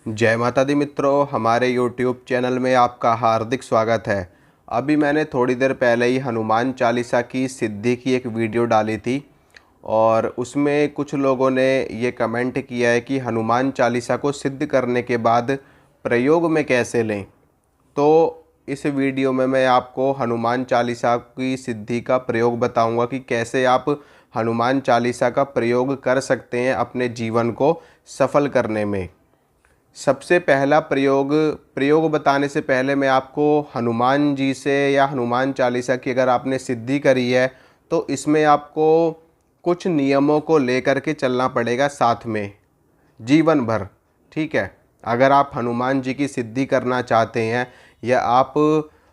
जय माता दी मित्रों, हमारे YouTube चैनल में आपका हार्दिक स्वागत है। अभी मैंने थोड़ी देर पहले ही हनुमान चालीसा की सिद्धि की एक वीडियो डाली थी और उसमें कुछ लोगों ने ये कमेंट किया है कि हनुमान चालीसा को सिद्ध करने के बाद प्रयोग में कैसे लें। तो इस वीडियो में मैं आपको हनुमान चालीसा की सिद्धि का प्रयोग बताऊंगा कि कैसे आप हनुमान चालीसा का प्रयोग कर सकते हैं अपने जीवन को सफल करने में। सबसे पहला प्रयोग बताने से पहले मैं आपको हनुमान जी से या हनुमान चालीसा की अगर आपने सिद्धि करी है तो इसमें आपको कुछ नियमों को लेकर के चलना पड़ेगा साथ में जीवन भर। ठीक है, अगर आप हनुमान जी की सिद्धि करना चाहते हैं या आप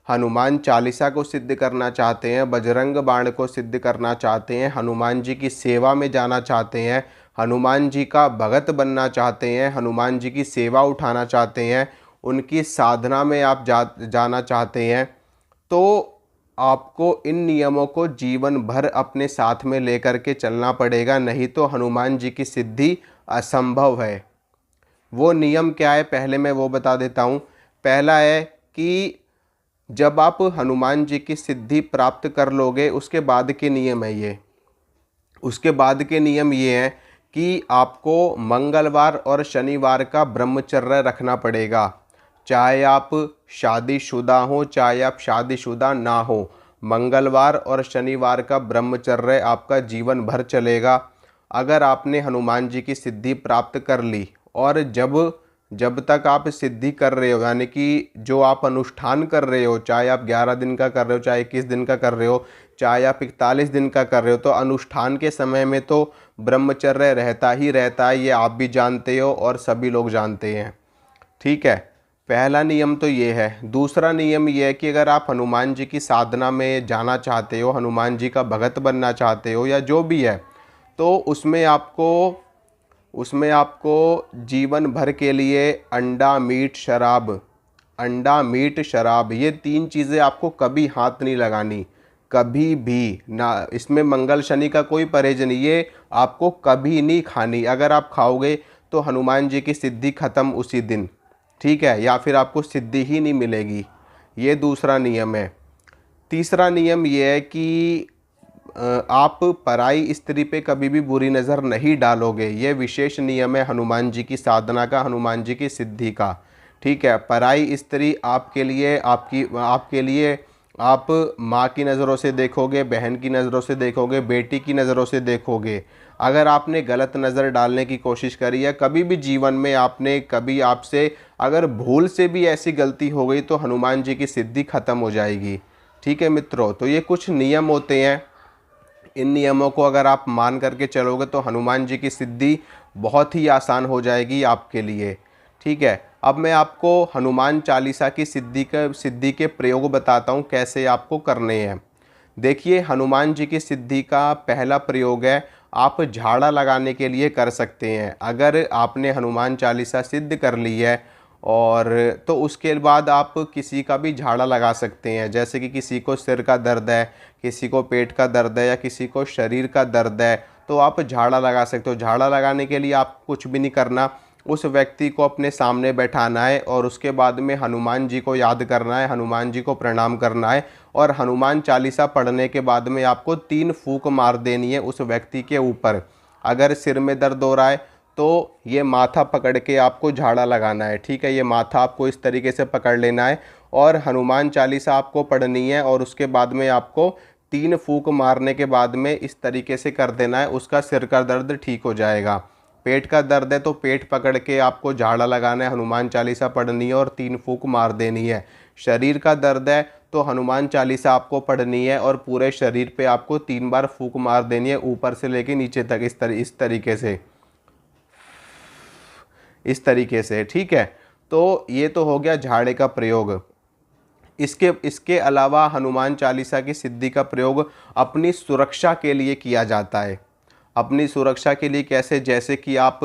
हनुमान चालीसा को सिद्ध करना चाहते हैं, बजरंग बाण को सिद्ध करना चाहते हैं, हनुमान जी की सेवा में जाना चाहते हैं, हनुमान जी का भगत बनना चाहते हैं, हनुमान जी की सेवा उठाना चाहते हैं, उनकी साधना में आप जाना चाहते हैं, तो आपको इन नियमों को जीवन भर अपने साथ में लेकर के चलना पड़ेगा, नहीं तो हनुमान जी की सिद्धि असंभव है। वो नियम क्या है पहले मैं वो बता देता हूँ। पहला है कि जब आप हनुमान जी की सिद्धि प्राप्त कर लोगे उसके बाद के नियम है ये। उसके बाद के नियम ये हैं कि आपको मंगलवार और शनिवार का ब्रह्मचर्य रखना पड़ेगा। चाहे आप शादीशुदा हो चाहे आप शादीशुदा ना हो, मंगलवार और शनिवार का ब्रह्मचर्य आपका जीवन भर चलेगा। अगर आपने हनुमान जी की सिद्धि प्राप्त कर ली और जब जब तक आप सिद्धि कर रहे हो, यानी कि जो आप अनुष्ठान कर रहे हो, चाहे आप 11 दिन का कर रहे हो, चाहे 21 दिन का कर रहे हो, चाहे आप 41 दिन का कर रहे हो, तो अनुष्ठान के समय में तो ब्रह्मचर्य रहता ही रहता है। ये आप भी जानते हो और सभी लोग जानते हैं। ठीक है, पहला नियम तो ये है। दूसरा नियम ये है कि अगर आप हनुमान जी की साधना में जाना चाहते हो, हनुमान जी का भगत बनना चाहते हो या जो भी है, तो उसमें आपको जीवन भर के लिए अंडा मीट शराब ये 3 चीज़ें आपको कभी हाथ नहीं लगानी, कभी भी ना। इसमें मंगल शनि का कोई परहेज नहीं, ये आपको कभी नहीं खानी। अगर आप खाओगे तो हनुमान जी की सिद्धि खत्म उसी दिन। ठीक है, या फिर आपको सिद्धि ही नहीं मिलेगी। ये दूसरा नियम है। तीसरा नियम ये है कि आप पराई स्त्री पे कभी भी बुरी नज़र नहीं डालोगे। ये विशेष नियम है हनुमान जी की साधना का, हनुमान जी की सिद्धि का। ठीक है, पराई स्त्री आपके लिए आप माँ की नज़रों से देखोगे, बहन की नज़रों से देखोगे, बेटी की नज़रों से देखोगे। अगर आपने गलत नज़र डालने की कोशिश करी है कभी भी जीवन में, आपने कभी आपसे अगर भूल से भी ऐसी गलती हो गई तो हनुमान जी की सिद्धि खत्म हो जाएगी। ठीक है मित्रों, तो ये कुछ नियम होते हैं। इन नियमों को अगर आप मान करके चलोगे तो हनुमान जी की सिद्धि बहुत ही आसान हो जाएगी आपके लिए। ठीक है, अब मैं आपको हनुमान चालीसा की सिद्धि के प्रयोग बताता हूँ कैसे आपको करने हैं। देखिए, हनुमान जी की सिद्धि का पहला प्रयोग है, आप झाड़ा लगाने के लिए कर सकते हैं। अगर आपने हनुमान चालीसा सिद्ध कर ली है और तो उसके बाद आप किसी का भी झाड़ा लगा सकते हैं। जैसे कि किसी को सिर का दर्द है, किसी को पेट का दर्द है या किसी को शरीर का दर्द है, तो आप झाड़ा लगा सकते हो। झाड़ा लगाने के लिए आप कुछ भी नहीं करना, उस व्यक्ति को अपने सामने बैठाना है और उसके बाद में हनुमान जी को याद करना है, हनुमान जी को प्रणाम करना है और हनुमान चालीसा पढ़ने के बाद में आपको 3 फूंक मार देनी है उस व्यक्ति के ऊपर। अगर सिर में दर्द हो रहा है तो ये माथा पकड़ के आपको झाड़ा लगाना है। ठीक है, ये माथा आपको इस तरीके से पकड़ लेना है और हनुमान चालीसा आपको पढ़नी है और उसके बाद में आपको 3 फूंक मारने के बाद में इस तरीके से कर देना है, उसका सिर का दर्द ठीक हो जाएगा। पेट का दर्द है तो पेट पकड़ के आपको झाड़ा लगाना है, हनुमान चालीसा पढ़नी है और 3 फूंक मार देनी है। शरीर का दर्द है तो हनुमान चालीसा आपको पढ़नी है और पूरे शरीर पे आपको 3 बार फूंक मार देनी है, ऊपर से लेके नीचे तक, इस तरीके से। ठीक है, तो ये तो हो गया झाड़े का प्रयोग। इसके अलावा हनुमान चालीसा की सिद्धि का प्रयोग अपनी सुरक्षा के लिए किया जाता है। अपनी सुरक्षा के लिए कैसे? जैसे कि आप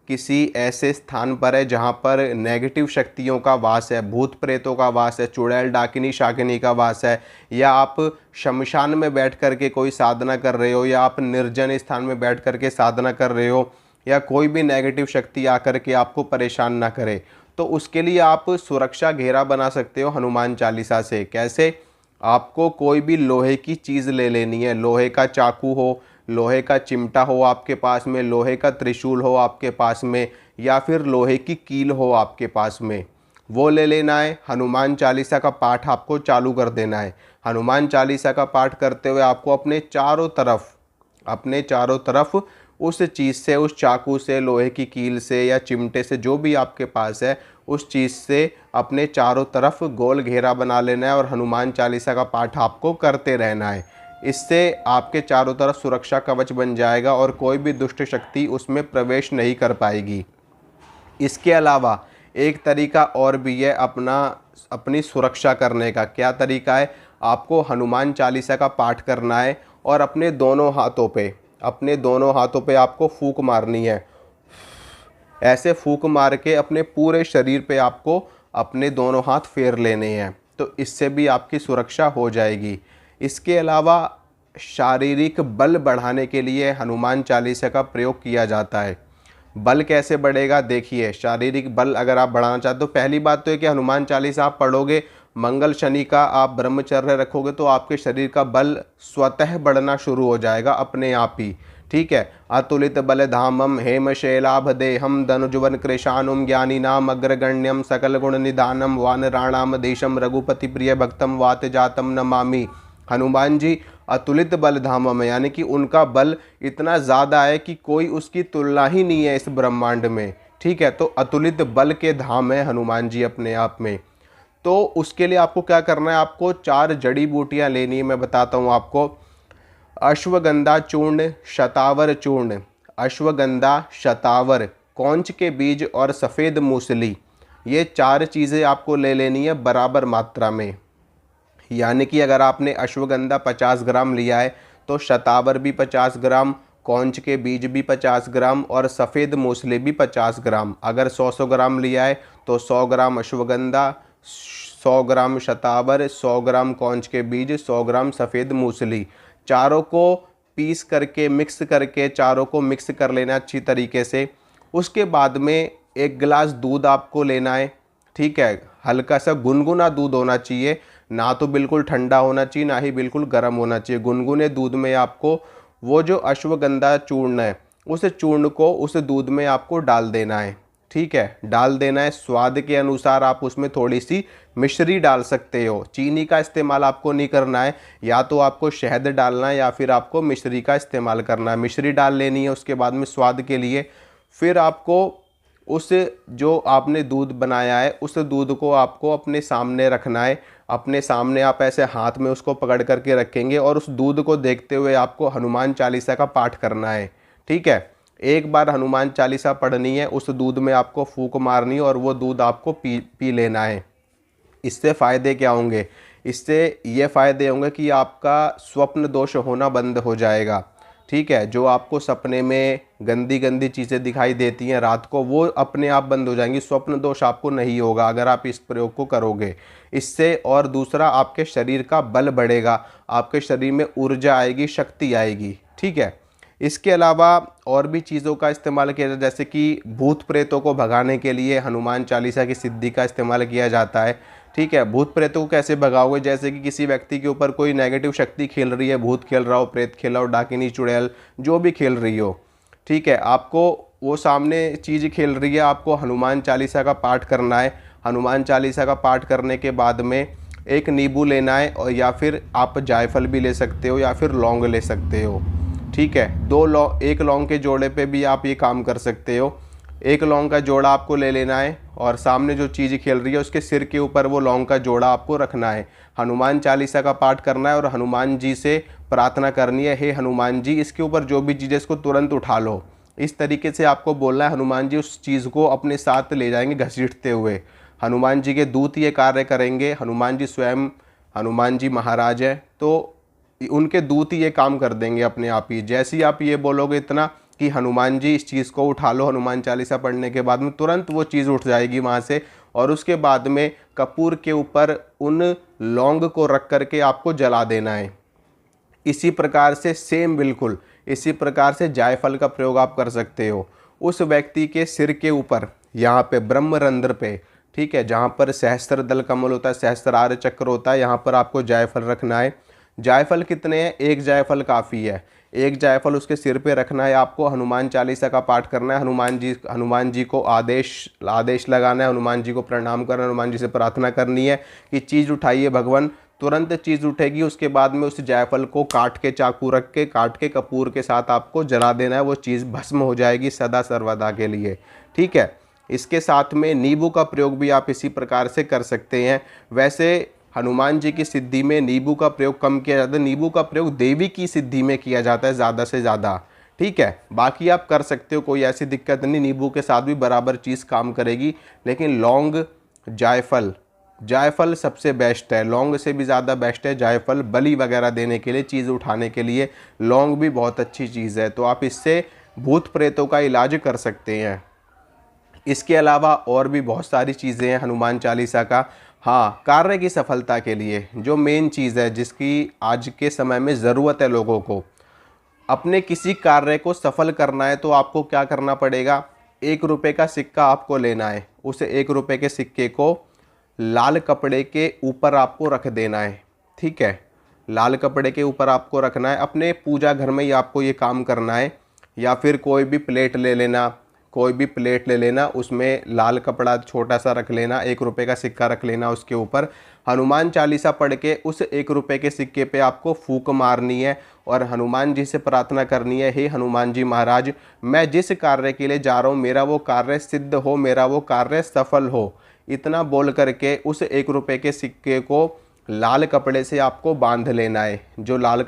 किसी ऐसे स्थान पर है जहाँ पर नेगेटिव शक्तियों का वास है, भूत प्रेतों का वास है, चुड़ैल डाकिनी शाकिनी का वास है, या आप शमशान में बैठ कर के कोई साधना कर रहे हो, या आप निर्जन स्थान में बैठ कर के साधना कर रहे हो, या कोई भी नेगेटिव शक्ति आकर के आपको परेशान ना करे। तो उसके लिए आप सुरक्षा घेरा बना सकते हो हनुमान चालीसा से। कैसे? आपको कोई भी लोहे की चीज़ ले लेनी है, लोहे का चाकू हो, लोहे का चिमटा हो आपके पास में, लोहे का त्रिशूल हो आपके पास में, या फिर लोहे की कील हो आपके पास में, वो ले लेना है। हनुमान चालीसा का पाठ आपको चालू कर देना है। हनुमान चालीसा का पाठ करते हुए आपको अपने चारों तरफ उस चीज़ से, उस चाकू से, लोहे की कील से या चिमटे से, जो भी आपके पास है, उस चीज़ से अपने चारों तरफ गोल घेरा बना लेना है और हनुमान चालीसा का पाठ आपको करते रहना है। इससे आपके चारों तरफ सुरक्षा कवच बन जाएगा और कोई भी दुष्ट शक्ति उसमें प्रवेश नहीं कर पाएगी। इसके अलावा एक तरीका और भी है अपनी सुरक्षा करने का। क्या तरीका है? आपको हनुमान चालीसा का पाठ करना है और अपने दोनों हाथों पे आपको फूंक मारनी है। ऐसे फूंक मार के अपने पूरे शरीर पे आपको अपने दोनों हाथ फेर लेने हैं, तो इससे भी आपकी सुरक्षा हो जाएगी। इसके अलावा शारीरिक बल बढ़ाने के लिए हनुमान चालीसा का प्रयोग किया जाता है। बल कैसे बढ़ेगा? देखिए, शारीरिक बल अगर आप बढ़ाना चाहते हो, पहली बात तो है कि हनुमान चालीसा आप पढ़ोगे, मंगल शनि का आप ब्रह्मचर्य रखोगे तो आपके शरीर का बल स्वतः बढ़ना शुरू हो जाएगा अपने आप ही। ठीक है। अतुलित बल धामम हेम शैलाभ देहम धनुजवन कृशानुम ज्ञानीनाम अग्रगण्यम सकल गुण निधानम वानराणाम देशम रघुपति प्रिय भक्तम वात जातम नमामि। हनुमान जी अतुलित बल धामम है, यानी कि उनका बल इतना ज़्यादा है कि कोई उसकी तुलना ही नहीं है इस ब्रह्मांड में। ठीक है। तो अतुलित बल के धाम है हनुमान जी अपने आप में। तो उसके लिए आपको क्या करना है? आपको 4 जड़ी बूटियाँ लेनी है, मैं बताता हूँ आपको। अश्वगंधा चूर्ण, शतावर चूर्ण, अश्वगंधा, शतावर, कौंच के बीज और सफ़ेद मूसली, ये 4 चीज़ें आपको ले लेनी है बराबर मात्रा में। यानी कि अगर आपने अश्वगंधा 50 ग्राम लिया है तो शतावर भी 50 ग्राम, कौंच के बीज भी 50 ग्राम और सफ़ेद मूसली भी 50 ग्राम। अगर 100 ग्राम लिया है तो 100 ग्राम अश्वगंधा, 100 ग्राम शतावर, 100 ग्राम कौंच के बीज, 100 ग्राम सफ़ेद मूसली, चारों को पीस करके मिक्स करके चारों को मिक्स कर लेना अच्छी तरीके से। उसके बाद में 1 गिलास दूध आपको लेना है। ठीक है। हल्का सा गुनगुना दूध होना चाहिए, ना तो बिल्कुल ठंडा होना चाहिए, ना ही बिल्कुल गर्म होना चाहिए। गुनगुने दूध में आपको वो जो अश्वगंधा चूर्ण है, उस चूर्ण को उस दूध में आपको डाल देना है। ठीक है। डाल देना है। स्वाद के अनुसार आप उसमें थोड़ी सी मिश्री डाल सकते हो। चीनी का इस्तेमाल आपको नहीं करना है, या तो आपको शहद डालना है या फिर आपको मिश्री का इस्तेमाल करना है। मिश्री डाल लेनी है उसके बाद में स्वाद के लिए। फिर आपको उस जो आपने दूध बनाया है, उस दूध को आपको अपने सामने रखना है। अपने सामने आप ऐसे हाथ में उसको पकड़ करके रखेंगे और उस दूध को देखते हुए आपको हनुमान चालीसा का पाठ करना है। ठीक है। एक बार हनुमान चालीसा पढ़नी है, उस दूध में आपको फूंक मारनी है और वो दूध आपको पी लेना है। इससे फ़ायदे क्या होंगे? इससे ये फ़ायदे होंगे कि आपका स्वप्न दोष होना बंद हो जाएगा। ठीक है। जो आपको सपने में गंदी गंदी चीज़ें दिखाई देती हैं रात को, वो अपने आप बंद हो जाएंगी। स्वप्न दोष आपको नहीं होगा अगर आप इस प्रयोग को करोगे। इससे और दूसरा, आपके शरीर का बल बढ़ेगा, आपके शरीर में ऊर्जा आएगी, शक्ति आएगी। ठीक है। इसके अलावा और भी चीज़ों का इस्तेमाल किया जाता है, जैसे कि भूत प्रेतों को भगाने के लिए हनुमान चालीसा की सिद्धि का इस्तेमाल किया जाता है। ठीक है। भूत प्रेतों को कैसे भगाओगे? जैसे कि किसी व्यक्ति के ऊपर कोई नेगेटिव शक्ति खेल रही है, भूत खेल रहा हो, प्रेत खेला हो, डाकिनी चुड़ैल जो भी खेल रही हो, ठीक है, आपको वो सामने चीज़ खेल रही है, आपको हनुमान चालीसा का पाठ करना है। हनुमान चालीसा का पाठ करने के बाद में एक नींबू लेना है, और या फिर आप जायफल भी ले सकते हो या फिर लौंग ले सकते हो। ठीक है। एक लौंग के जोड़े पे भी आप ये काम कर सकते हो। एक लौंग का जोड़ा आपको ले लेना है और सामने जो चीज़ खेल रही है उसके सिर के ऊपर वो लौंग का जोड़ा आपको रखना है। हनुमान चालीसा का पाठ करना है और हनुमान जी से प्रार्थना करनी है, हे हनुमान जी, इसके ऊपर जो भी चीज़ है इसको तुरंत उठा लो। इस तरीके से आपको बोलना है। हनुमान जी उस चीज़ को अपने साथ ले जाएंगे घसीटते हुए। हनुमान जी के दूत ये कार्य करेंगे। हनुमान जी स्वयं, हनुमान जी महाराज है, तो उनके दूत ही ये काम कर देंगे अपने आप ही। जैसे ही आप ये बोलोगे इतना कि हनुमान जी इस चीज़ को उठा लो, हनुमान चालीसा पढ़ने के बाद में तुरंत वो चीज़ उठ जाएगी वहाँ से। और उसके बाद में कपूर के ऊपर उन लौंग को रख करके आपको जला देना है। इसी प्रकार से सेम बिल्कुल इसी प्रकार से जायफल का प्रयोग आप कर सकते हो। उस व्यक्ति के सिर के ऊपर यहाँ पे ब्रह्मरंध्र पे, ठीक है, जहाँ पर सहस्त्रदल कमल होता है, सहस्त्रार्य चक्र होता है, यहाँ पर आपको जायफल रखना है। जायफल कितने हैं? एक जायफल काफ़ी है। एक जायफल उसके सिर पे रखना है आपको। हनुमान चालीसा का पाठ करना है। हनुमान जी को आदेश लगाना है, हनुमान जी को प्रणाम करना है, हनुमान जी से प्रार्थना करनी है कि चीज़ उठाइए भगवान। तुरंत चीज़ उठेगी। उसके बाद में उस जायफल को काट के, चाकू रख के काट के कपूर के साथ आपको जला देना है। वो चीज़ भस्म हो जाएगी सदा सर्वदा के लिए, ठीक है। इसके साथ में नींबू का प्रयोग भी आप इसी प्रकार से कर सकते हैं। वैसे हनुमान जी की सिद्धि में नींबू का प्रयोग कम किया जाता है। नींबू का प्रयोग देवी की सिद्धि में किया जाता है ज़्यादा से ज़्यादा, ठीक है। बाकी आप कर सकते हो, कोई ऐसी दिक्कत नहीं, नींबू के साथ भी बराबर चीज़ काम करेगी। लेकिन लौंग, जायफल सबसे बेस्ट है। लौंग से भी ज़्यादा बेस्ट है जायफल, बलि वगैरह देने के लिए, चीज़ उठाने के लिए लौंग भी बहुत अच्छी चीज़ है। तो आप इससे भूत प्रेतों का इलाज कर सकते हैं। इसके अलावा और भी बहुत सारी चीज़ें हैं हनुमान चालीसा का। हाँ, कार्य की सफलता के लिए जो मेन चीज़ है, जिसकी आज के समय में ज़रूरत है लोगों को, अपने किसी कार्य को सफल करना है तो आपको क्या करना पड़ेगा? 1 रुपये का सिक्का आपको लेना है। उस 1 रुपये के सिक्के को लाल कपड़े के ऊपर आपको रख देना है, ठीक है। लाल कपड़े के ऊपर आपको रखना है। अपने पूजा घर में ही आपको ये काम करना है। या फिर कोई भी प्लेट ले लेना, उसमें लाल कपड़ा छोटा सा रख लेना, 1 रुपये का सिक्का रख लेना, उसके ऊपर हनुमान चालीसा पढ़ के उस 1 रुपये के सिक्के पे आपको फूंक मारनी है और हनुमान जी से प्रार्थना करनी है, हे हनुमान जी महाराज, मैं जिस कार्य के लिए जा रहा हूँ मेरा वो कार्य सिद्ध हो, मेरा वो कार्य सफल हो। इतना बोल करके उस 1 रुपये के सिक्के को लाल कपड़े से आपको बांध लेना है। जो लाल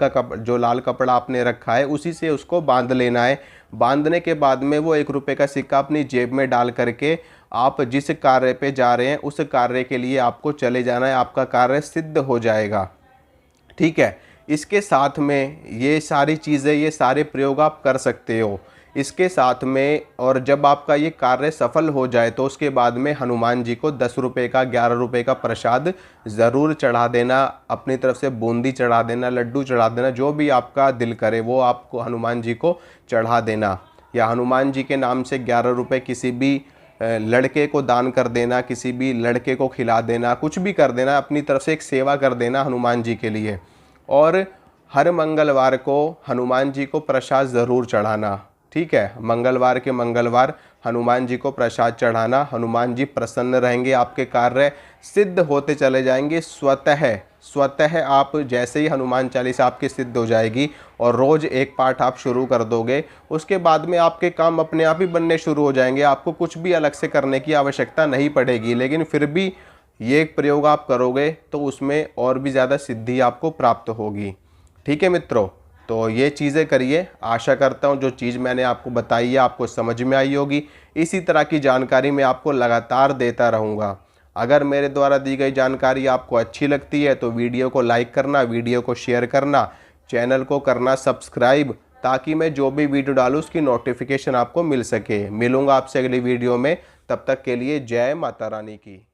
कपड़ा आपने रखा है उसी से उसको बांध लेना है। बांधने के बाद में वो 1 रुपये का सिक्का अपनी जेब में डाल करके आप जिस कार्य पे जा रहे हैं उस कार्य के लिए आपको चले जाना है। आपका कार्य सिद्ध हो जाएगा, ठीक है। इसके साथ में ये सारी चीज़ें, ये सारे प्रयोग आप कर सकते हो इसके साथ में। और जब आपका ये कार्य सफल हो जाए तो उसके बाद में हनुमान जी को 10 रुपये का, 11 रुपये का प्रसाद ज़रूर चढ़ा देना। अपनी तरफ से बूंदी चढ़ा देना, लड्डू चढ़ा देना, जो भी आपका दिल करे वो आपको हनुमान जी को चढ़ा देना। या हनुमान जी के नाम से 11 रुपये किसी भी लड़के को दान कर देना, किसी भी लड़के को खिला देना, कुछ भी कर देना, अपनी तरफ से एक सेवा कर देना हनुमान जी के लिए। और हर मंगलवार को हनुमान जी को प्रसाद ज़रूर चढ़ाना, ठीक है। मंगलवार के मंगलवार हनुमान जी को प्रसाद चढ़ाना। हनुमान जी प्रसन्न रहेंगे, आपके कार्य सिद्ध होते चले जाएंगे स्वतः। आप जैसे ही हनुमान चालीसा आपकी सिद्ध हो जाएगी और रोज़ एक पाठ आप शुरू कर दोगे, उसके बाद में आपके काम अपने आप ही बनने शुरू हो जाएंगे। आपको कुछ भी अलग से करने की आवश्यकता नहीं पड़ेगी। लेकिन फिर भी ये प्रयोग आप करोगे तो उसमें और भी ज़्यादा सिद्धि आपको प्राप्त होगी, ठीक है मित्रों। तो ये चीज़ें करिए। आशा करता हूँ जो चीज़ मैंने आपको बताई है आपको समझ में आई होगी। इसी तरह की जानकारी मैं आपको लगातार देता रहूँगा। अगर मेरे द्वारा दी गई जानकारी आपको अच्छी लगती है तो वीडियो को लाइक करना, वीडियो को शेयर करना, चैनल को करना सब्सक्राइब, ताकि मैं जो भी वीडियो डालूँ उसकी नोटिफिकेशन आपको मिल सके। मिलूँगा आपसे अगली वीडियो में, तब तक के लिए जय माता रानी की।